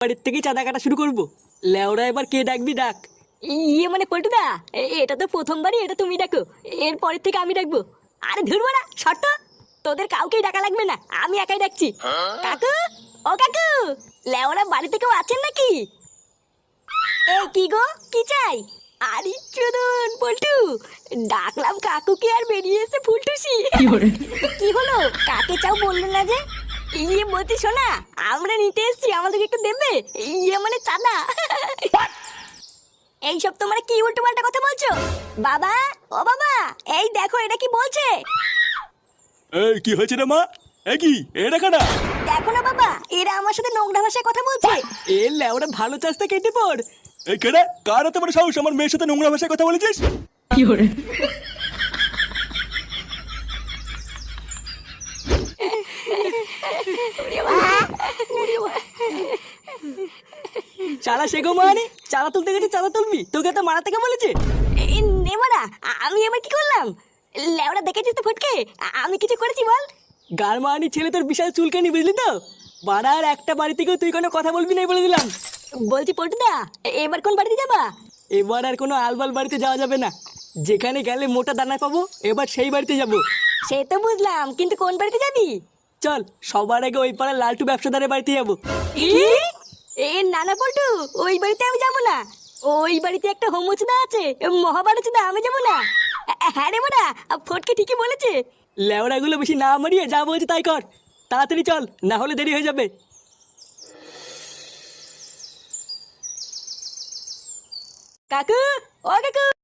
বাড়ির থেকে চাঁদা কাটা শুরু করব। লেওরা এবার কে ডাকবি ডাক। ইয়ে মানে পল্টুদা, এটা তো প্রথমবারই, এটা তুমি ডাকো, এরপরের থেকে আমি ডাকবো। আরে ধুরবো না শর্ত, তোদের কাউকেই ডাকা লাগবে না, আমি একাই ডাকছি। কাকু, ও কাকু, লেওরা বাড়িতে কেউ আছেন নাকি? এ কি গো, কি চাই? আরে চোদন পল্টু, ডাকলাম কাকুকে আর বেরিয়ে এসে ফুলটুসি। কি হলো, কাকে চাও বললো না যে? ইয়ে বলছি শোনা, আমরা নিতে এসেছি, আমাদেরকে একটু দেবে? ইয়ে মানে চাঁদা। এইসব তোমরা কি উল্টো পাল্টা কথা বলছো? বাবা, ও বাবা, এই দেখো এটা কি বলছে। এই কি হয়েছে রে মা? এ কি এটা কাটা? দেখো না বাবা, এরা আমার সাথে নোংরা ভাষায় কথা বলছে। এ লেওরা ভালো চাষটা কেটে পড়। এই কেডা? কার এত বড় সাহস আমার মেয়ের সাথে নোংরা ভাষায় কথা বলেছিস? চালা শেখো মানে, চালা তুলতে গেছি চালা তুলবি, তোকে তো মারা থেকে বলেছে। এই নেমারা, আমি এবার কি করলাম? লেওরা দেখেছিস তো ফটকে, আমি কিছু করেছি বল? গারমানি ছেলে তোর বিশাল চুলকানি, বুঝলি তো? বাড়ার একটা বাড়ি থেকেও তুই কোনো কথা বলবি না বলে দিলাম। বলছি পল্টুদা, এবার কোন বাড়িতে যাবা? এবার আর কোনো আলবাল বাড়িতে যাওয়া যাবে না। যেখানে গেলে মোটা দানা পাবো, এবার সেই বাড়িতে যাব। সে তো বুঝলাম, কিন্তু কোন বাড়িতে যাবি? চল সবার আগে ওই পাড়ার লালটু ব্যবসাদারের বাড়িতে যাবো। কি? এ নানা পল্টু, ওই বাড়িতে আমি যাবো না। ওই বাড়িতে একটা হোমচুদা আছে, মহাভারতদা, আমি যাবো না। হ্যাঁ রে মারা, ফটকে ঠিকই বলেছে। লেওড়াগুলো বেশি না মারিয়ে যা বলছে তাই কর। তাড়াতাড়ি চল, না হলে দেরি হয়ে যাবে। কাকু, ও কাকু।